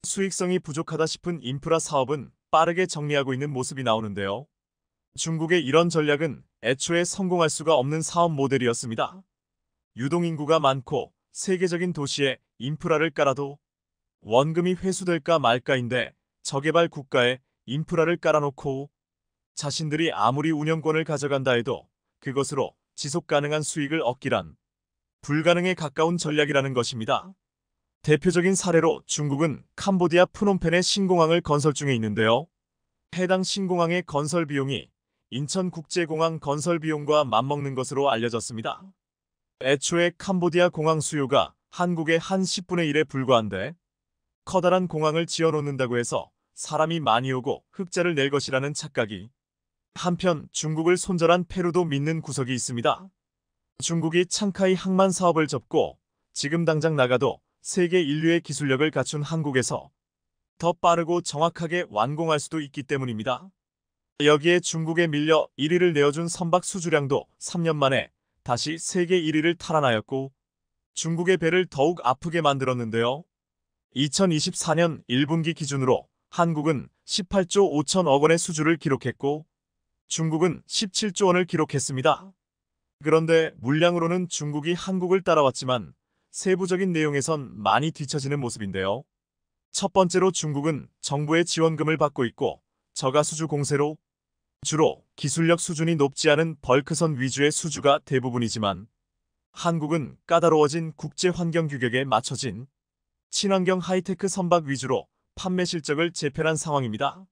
수익성이 부족하다 싶은 인프라 사업은 빠르게 정리하고 있는 모습이 나오는데요. 중국의 이런 전략은 애초에 성공할 수가 없는 사업 모델이었습니다. 유동인구가 많고 세계적인 도시에 인프라를 깔아도 원금이 회수될까 말까인데 저개발 국가에 인프라를 깔아놓고 자신들이 아무리 운영권을 가져간다 해도 그것으로 지속 가능한 수익을 얻기란 불가능에 가까운 전략이라는 것입니다. 대표적인 사례로 중국은 캄보디아 프놈펜의 신공항을 건설 중에 있는데요. 해당 신공항의 건설 비용이 인천국제공항 건설 비용과 맞먹는 것으로 알려졌습니다. 애초에 캄보디아 공항 수요가 한국의 한 10분의 1에 불과한데 커다란 공항을 지어놓는다고 해서 사람이 많이 오고 흑자를 낼 것이라는 착각이 한편 중국을 손절한 페루도 믿는 구석이 있습니다. 중국이 창카이 항만 사업을 접고 지금 당장 나가도 세계 인류의 기술력을 갖춘 한국에서 더 빠르고 정확하게 완공할 수도 있기 때문입니다. 여기에 중국에 밀려 1위를 내어준 선박 수주량도 3년 만에 다시 세계 1위를 탈환하였고 중국의 배를 더욱 아프게 만들었는데요. 2024년 1분기 기준으로 한국은 18조 5천억 원의 수주를 기록했고 중국은 17조 원을 기록했습니다. 그런데 물량으로는 중국이 한국을 따라왔지만 세부적인 내용에선 많이 뒤처지는 모습인데요. 첫 번째로 중국은 정부의 지원금을 받고 있고 저가 수주 공세로 주로 기술력 수준이 높지 않은 벌크선 위주의 수주가 대부분이지만 한국은 까다로워진 국제 환경 규격에 맞춰진 친환경 하이테크 선박 위주로 판매 실적을 재편한 상황입니다.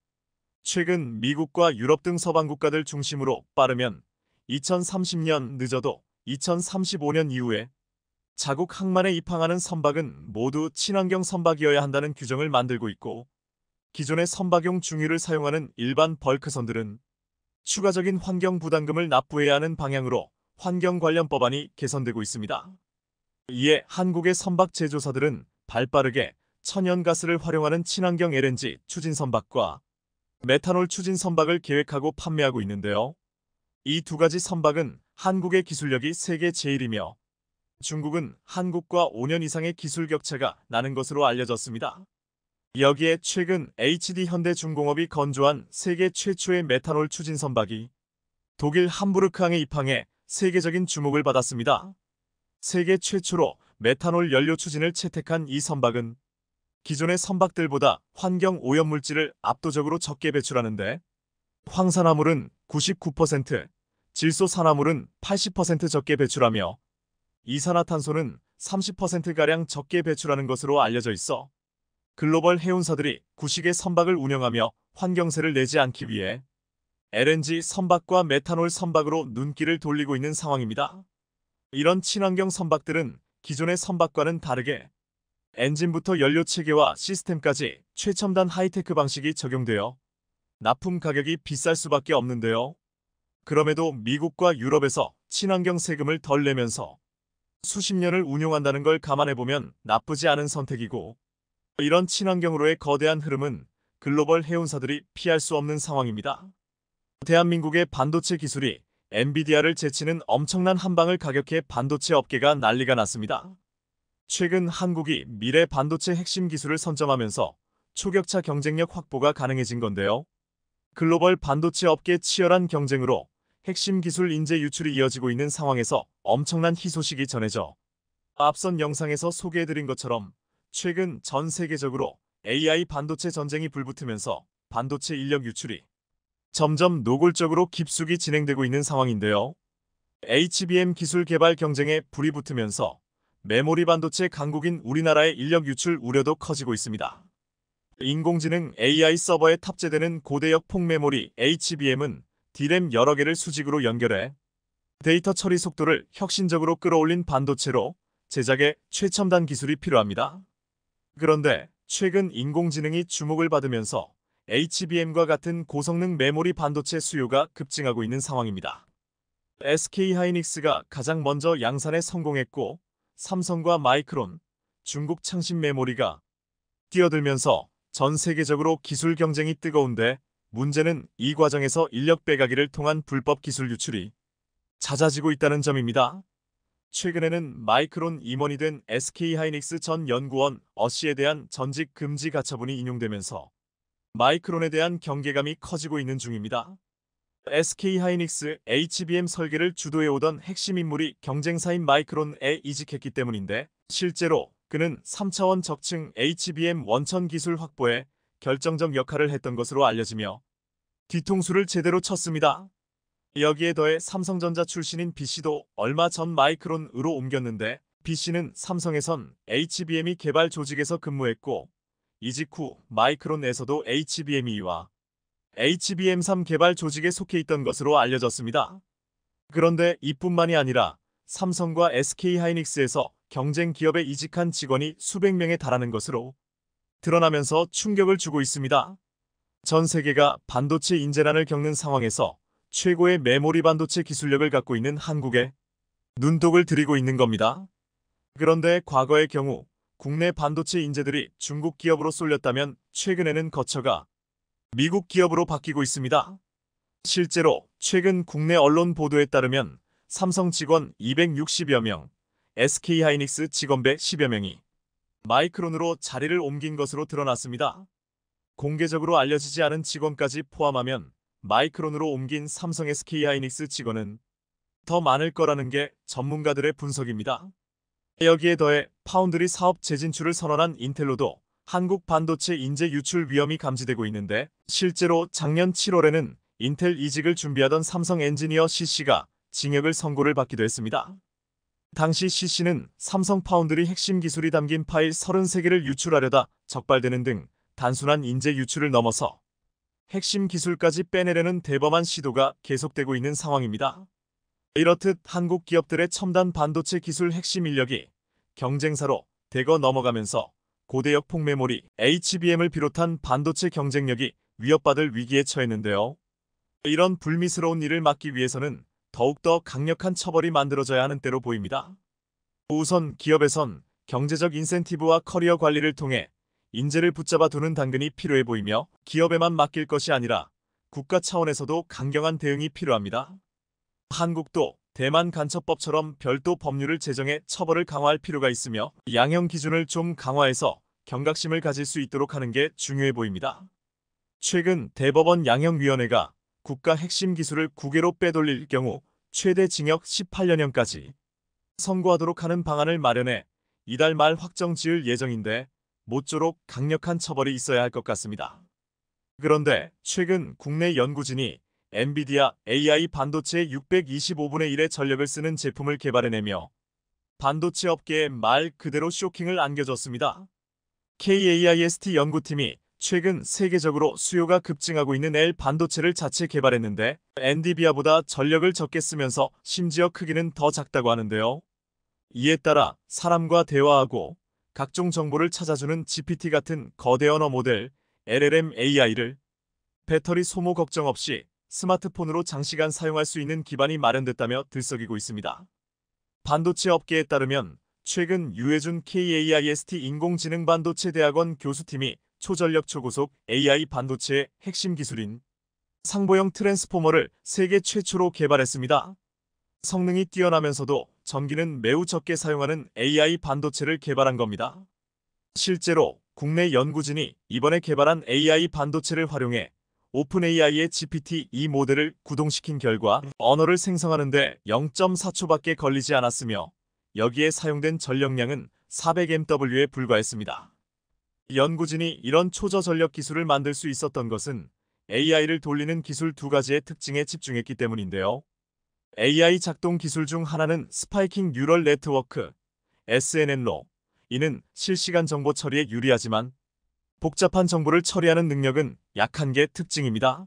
최근 미국과 유럽 등 서방 국가들 중심으로 빠르면 2030년 늦어도 2035년 이후에 자국 항만에 입항하는 선박은 모두 친환경 선박이어야 한다는 규정을 만들고 있고 기존의 선박용 중유를 사용하는 일반 벌크선들은 추가적인 환경 부담금을 납부해야 하는 방향으로 환경 관련 법안이 개선되고 있습니다. 이에 한국의 선박 제조사들은 발빠르게 천연가스를 활용하는 친환경 LNG 추진 선박과 메탄올 추진 선박을 계획하고 판매하고 있는데요. 이 두 가지 선박은 한국의 기술력이 세계 제일이며 중국은 한국과 5년 이상의 기술 격차가 나는 것으로 알려졌습니다. 여기에 최근 HD 현대중공업이 건조한 세계 최초의 메탄올 추진 선박이 독일 함부르크항에 입항해 세계적인 주목을 받았습니다. 세계 최초로 메탄올 연료 추진을 채택한 이 선박은 기존의 선박들보다 환경 오염물질을 압도적으로 적게 배출하는데 황산화물은 99%, 질소산화물은 80% 적게 배출하며 이산화탄소는 30%가량 적게 배출하는 것으로 알려져 있어 글로벌 해운사들이 구식의 선박을 운영하며 환경세를 내지 않기 위해 LNG 선박과 메탄올 선박으로 눈길을 돌리고 있는 상황입니다. 이런 친환경 선박들은 기존의 선박과는 다르게 엔진부터 연료 체계와 시스템까지 최첨단 하이테크 방식이 적용되어 납품 가격이 비쌀 수밖에 없는데요. 그럼에도 미국과 유럽에서 친환경 세금을 덜 내면서 수십 년을 운용한다는 걸 감안해보면 나쁘지 않은 선택이고, 이런 친환경으로의 거대한 흐름은 글로벌 해운사들이 피할 수 없는 상황입니다. 대한민국의 반도체 기술이 엔비디아를 제치는 엄청난 한방을 가격해 반도체 업계가 난리가 났습니다. 최근 한국이 미래 반도체 핵심 기술을 선점하면서 초격차 경쟁력 확보가 가능해진 건데요. 글로벌 반도체 업계 치열한 경쟁으로 핵심 기술 인재 유출이 이어지고 있는 상황에서 엄청난 희소식이 전해져 앞선 영상에서 소개해드린 것처럼 최근 전 세계적으로 AI 반도체 전쟁이 불붙으면서 반도체 인력 유출이 점점 노골적으로 깊숙이 진행되고 있는 상황인데요. HBM 기술 개발 경쟁에 불이 붙으면서 메모리 반도체 강국인 우리나라의 인력 유출 우려도 커지고 있습니다. 인공지능 AI 서버에 탑재되는 고대역 폭메모리 HBM은 D램 여러 개를 수직으로 연결해 데이터 처리 속도를 혁신적으로 끌어올린 반도체로 제작에 최첨단 기술이 필요합니다. 그런데 최근 인공지능이 주목을 받으면서 HBM과 같은 고성능 메모리 반도체 수요가 급증하고 있는 상황입니다. SK하이닉스가 가장 먼저 양산에 성공했고 삼성과 마이크론, 중국 창신 메모리가 뛰어들면서 전 세계적으로 기술 경쟁이 뜨거운데 문제는 이 과정에서 인력 빼가기를 통한 불법 기술 유출이 잦아지고 있다는 점입니다. 최근에는 마이크론 임원이 된 SK하이닉스 전 연구원 어씨에 대한 전직 금지 가처분이 인용되면서 마이크론에 대한 경계감이 커지고 있는 중입니다. SK하이닉스 HBM 설계를 주도해오던 핵심 인물이 경쟁사인 마이크론에 이직했기 때문인데 실제로 그는 3차원 적층 HBM 원천 기술 확보에 결정적 역할을 했던 것으로 알려지며 뒤통수를 제대로 쳤습니다. 여기에 더해 삼성전자 출신인 B씨도 얼마 전 마이크론으로 옮겼는데 B씨는 삼성에선 HBM이 개발 조직에서 근무했고 이직 후 마이크론에서도 HBM2와 HBM3 개발 조직에 속해 있던 것으로 알려졌습니다. 그런데 이뿐만이 아니라 삼성과 SK하이닉스에서 경쟁 기업에 이직한 직원이 수백 명에 달하는 것으로 드러나면서 충격을 주고 있습니다. 전 세계가 반도체 인재난을 겪는 상황에서 최고의 메모리 반도체 기술력을 갖고 있는 한국에 눈독을 들이고 있는 겁니다. 그런데 과거의 경우 국내 반도체 인재들이 중국 기업으로 쏠렸다면 최근에는 거쳐가 미국 기업으로 바뀌고 있습니다. 실제로 최근 국내 언론 보도에 따르면 삼성 직원 260여 명, SK하이닉스 직원 110여 명이 마이크론으로 자리를 옮긴 것으로 드러났습니다. 공개적으로 알려지지 않은 직원까지 포함하면 마이크론으로 옮긴 삼성 SK하이닉스 직원은 더 많을 거라는 게 전문가들의 분석입니다. 여기에 더해 파운드리 사업 재진출을 선언한 인텔로도 한국 반도체 인재 유출 위험이 감지되고 있는데 실제로 작년 7월에는 인텔 이직을 준비하던 삼성 엔지니어 C씨가 징역을 선고를 받기도 했습니다. 당시 C씨는 삼성 파운드리 핵심 기술이 담긴 파일 33개를 유출하려다 적발되는 등 단순한 인재 유출을 넘어서 핵심 기술까지 빼내려는 대범한 시도가 계속되고 있는 상황입니다. 이렇듯 한국 기업들의 첨단 반도체 기술 핵심 인력이 경쟁사로 대거 넘어가면서 고대역 폭메모리 HBM을 비롯한 반도체 경쟁력이 위협받을 위기에 처했는데요. 이런 불미스러운 일을 막기 위해서는 더욱더 강력한 처벌이 만들어져야 하는 때로 보입니다. 우선 기업에선 경제적 인센티브와 커리어 관리를 통해 인재를 붙잡아 두는 당근이 필요해 보이며 기업에만 맡길 것이 아니라 국가 차원에서도 강경한 대응이 필요합니다. 한국도 대만 간첩법처럼 별도 법률을 제정해 처벌을 강화할 필요가 있으며 양형 기준을 좀 강화해서 경각심을 가질 수 있도록 하는 게 중요해 보입니다. 최근 대법원 양형위원회가 국가 핵심 기술을 국외로 빼돌릴 경우 최대 징역 18년형까지 선고하도록 하는 방안을 마련해 이달 말 확정 지을 예정인데 모쪼록 강력한 처벌이 있어야 할 것 같습니다. 그런데 최근 국내 연구진이 엔비디아 AI 반도체의 625분의 1의 전력을 쓰는 제품을 개발해내며 반도체 업계에 말 그대로 쇼킹을 안겨줬습니다. KAIST 연구팀이 최근 세계적으로 수요가 급증하고 있는 L 반도체를 자체 개발했는데 엔비디아보다 전력을 적게 쓰면서 심지어 크기는 더 작다고 하는데요. 이에 따라 사람과 대화하고 각종 정보를 찾아주는 GPT 같은 거대 언어 모델 LLM AI를 배터리 소모 걱정 없이 스마트폰으로 장시간 사용할 수 있는 기반이 마련됐다며 들썩이고 있습니다. 반도체 업계에 따르면 최근 유해준 KAIST 인공지능 반도체 대학원 교수팀이 초전력 초고속 AI 반도체의 핵심 기술인 상보형 트랜스포머를 세계 최초로 개발했습니다. 성능이 뛰어나면서도 전기는 매우 적게 사용하는 AI 반도체를 개발한 겁니다. 실제로 국내 연구진이 이번에 개발한 AI 반도체를 활용해 오픈AI의 GPT-2 모델을 구동시킨 결과 언어를 생성하는 데 0.4초밖에 걸리지 않았으며 여기에 사용된 전력량은 400mW에 불과했습니다. 연구진이 이런 초저전력 기술을 만들 수 있었던 것은 AI를 돌리는 기술 두 가지의 특징에 집중했기 때문인데요. AI 작동 기술 중 하나는 스파이킹 뉴럴 네트워크, SNN로. 이는 실시간 정보 처리에 유리하지만 복잡한 정보를 처리하는 능력은 약한 게 특징입니다.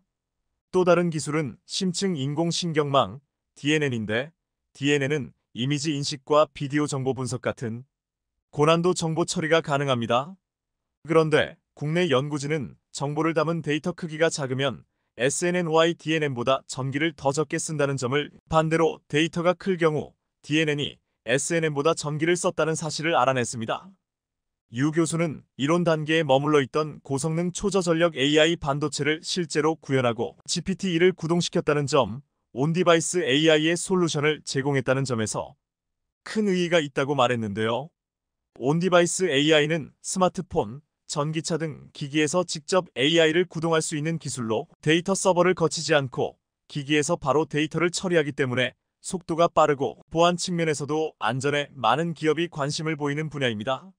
또 다른 기술은 심층 인공신경망, DNN인데 DNN은 이미지 인식과 비디오 정보 분석 같은 고난도 정보 처리가 가능합니다. 그런데 국내 연구진은 정보를 담은 데이터 크기가 작으면 SNNY DNN보다 전기를 더 적게 쓴다는 점을, 반대로 데이터가 클 경우 DNN이 SNN보다 전기를 썼다는 사실을 알아냈습니다. 유 교수는 이론 단계에 머물러 있던 고성능 초저전력 AI 반도체를 실제로 구현하고 GPT-2를 구동시켰다는 점, 온디바이스 AI의 솔루션을 제공했다는 점에서 큰 의의가 있다고 말했는데요. 온디바이스 AI는 스마트폰, 전기차 등 기기에서 직접 AI를 구동할 수 있는 기술로 데이터 서버를 거치지 않고 기기에서 바로 데이터를 처리하기 때문에 속도가 빠르고 보안 측면에서도 안전에 많은 기업이 관심을 보이는 분야입니다.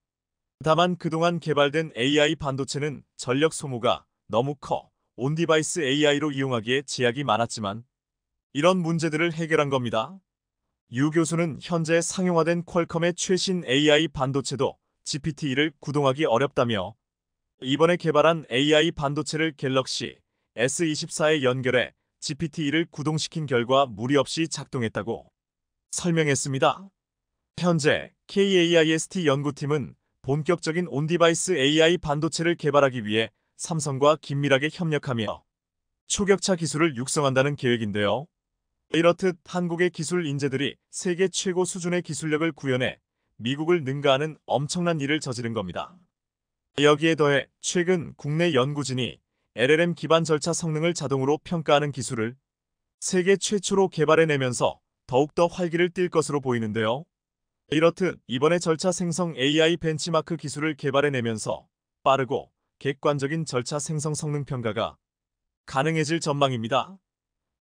다만 그동안 개발된 AI 반도체는 전력 소모가 너무 커 온디바이스 AI로 이용하기에 제약이 많았지만 이런 문제들을 해결한 겁니다. 유 교수는 현재 상용화된 퀄컴의 최신 AI 반도체도 GPT-2를 구동하기 어렵다며 이번에 개발한 AI 반도체를 갤럭시 S24에 연결해 GPT-2를 구동시킨 결과 무리 없이 작동했다고 설명했습니다. 현재 KAIST 연구팀은 본격적인 온디바이스 AI 반도체를 개발하기 위해 삼성과 긴밀하게 협력하며 초격차 기술을 육성한다는 계획인데요. 이렇듯 한국의 기술 인재들이 세계 최고 수준의 기술력을 구현해 미국을 능가하는 엄청난 일을 저지른 겁니다. 여기에 더해 최근 국내 연구진이 LLM 기반 절차 성능을 자동으로 평가하는 기술을 세계 최초로 개발해내면서 더욱더 활기를 띨 것으로 보이는데요. 이렇듯 이번에 절차 생성 AI 벤치마크 기술을 개발해내면서 빠르고 객관적인 절차 생성 성능 평가가 가능해질 전망입니다.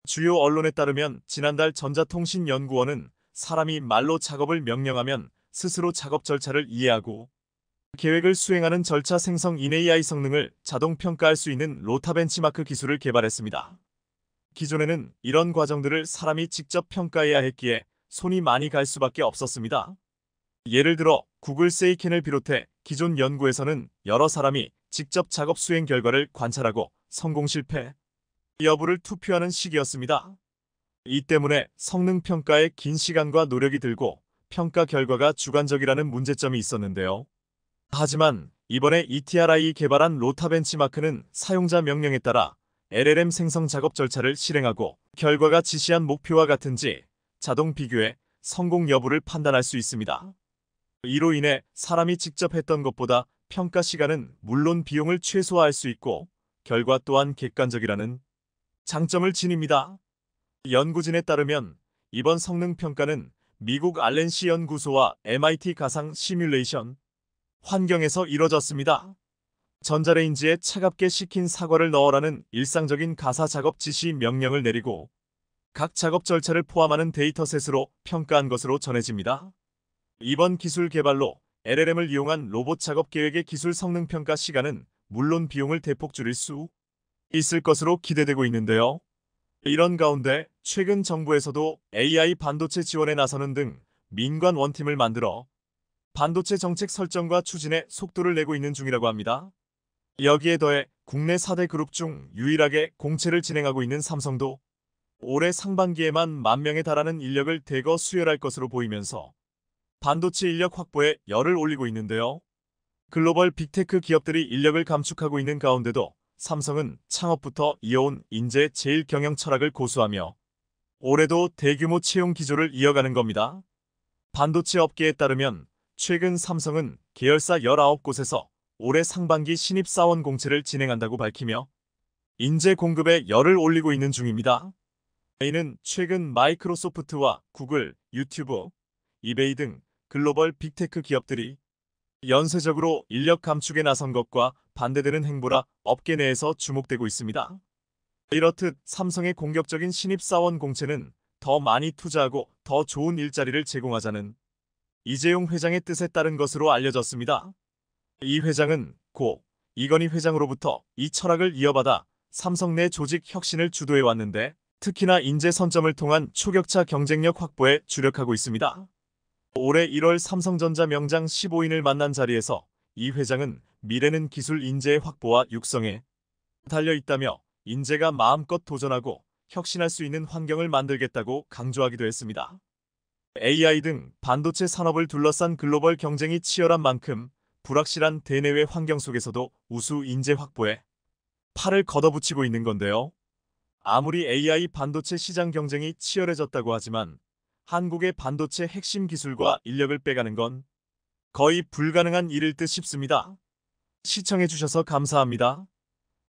주요 언론에 따르면 지난달 전자통신연구원은 사람이 말로 작업을 명령하면 스스로 작업 절차를 이해하고 계획을 수행하는 절차 생성 인AI 성능을 자동 평가할 수 있는 로타 벤치마크 기술을 개발했습니다. 기존에는 이런 과정들을 사람이 직접 평가해야 했기에 손이 많이 갈 수밖에 없었습니다. 예를 들어 구글 세이켄을 비롯해 기존 연구에서는 여러 사람이 직접 작업 수행 결과를 관찰하고 성공 실패 여부를 투표하는 시기였습니다. 이 때문에 성능 평가에 긴 시간과 노력이 들고 평가 결과가 주관적이라는 문제점이 있었는데요. 하지만 이번에 ETRI 개발한 로타 벤치마크는 사용자 명령에 따라 LLM 생성 작업 절차를 실행하고 결과가 지시한 목표와 같은지 자동 비교해 성공 여부를 판단할 수 있습니다. 이로 인해 사람이 직접 했던 것보다 평가 시간은 물론 비용을 최소화할 수 있고 결과 또한 객관적이라는 장점을 지닙니다. 연구진에 따르면 이번 성능 평가는 미국 알렌시 연구소와 MIT 가상 시뮬레이션 환경에서 이뤄졌습니다. 전자레인지에 차갑게 식힌 사과를 넣으라는 일상적인 가사 작업 지시 명령을 내리고 각 작업 절차를 포함하는 데이터셋으로 평가한 것으로 전해집니다. 이번 기술 개발로 LLM을 이용한 로봇 작업 계획의 기술 성능 평가 시간은 물론 비용을 대폭 줄일 수 있을 것으로 기대되고 있는데요. 이런 가운데 최근 정부에서도 AI 반도체 지원에 나서는 등 민관 원팀을 만들어 반도체 정책 설정과 추진에 속도를 내고 있는 중이라고 합니다. 여기에 더해 국내 4대 그룹 중 유일하게 공채를 진행하고 있는 삼성도 올해 상반기에만 10,000명에 달하는 인력을 대거 수혈할 것으로 보이면서 반도체 인력 확보에 열을 올리고 있는데요. 글로벌 빅테크 기업들이 인력을 감축하고 있는 가운데도 삼성은 창업부터 이어온 인재 제일 경영 철학을 고수하며 올해도 대규모 채용 기조를 이어가는 겁니다. 반도체 업계에 따르면 최근 삼성은 계열사 19곳에서 올해 상반기 신입사원 공채를 진행한다고 밝히며 인재 공급에 열을 올리고 있는 중입니다. 이는 최근 마이크로소프트와 구글, 유튜브, 이베이 등 글로벌 빅테크 기업들이 연쇄적으로 인력 감축에 나선 것과 반대되는 행보라 업계 내에서 주목되고 있습니다. 이렇듯 삼성의 공격적인 신입사원 공채는 더 많이 투자하고 더 좋은 일자리를 제공하자는 이재용 회장의 뜻에 따른 것으로 알려졌습니다. 이 회장은 고 이건희 회장으로부터 이 철학을 이어받아 삼성 내 조직 혁신을 주도해 왔는데 특히나 인재 선점을 통한 초격차 경쟁력 확보에 주력하고 있습니다. 올해 1월 삼성전자 명장 15인을 만난 자리에서 이 회장은 미래는 기술 인재의 확보와 육성에 달려 있다며 인재가 마음껏 도전하고 혁신할 수 있는 환경을 만들겠다고 강조하기도 했습니다. AI 등 반도체 산업을 둘러싼 글로벌 경쟁이 치열한 만큼 불확실한 대내외 환경 속에서도 우수 인재 확보에 팔을 걷어붙이고 있는 건데요. 아무리 AI 반도체 시장 경쟁이 치열해졌다고 하지만 한국의 반도체 핵심 기술과 인력을 빼가는 건 거의 불가능한 일일 듯 싶습니다. 시청해주셔서 감사합니다.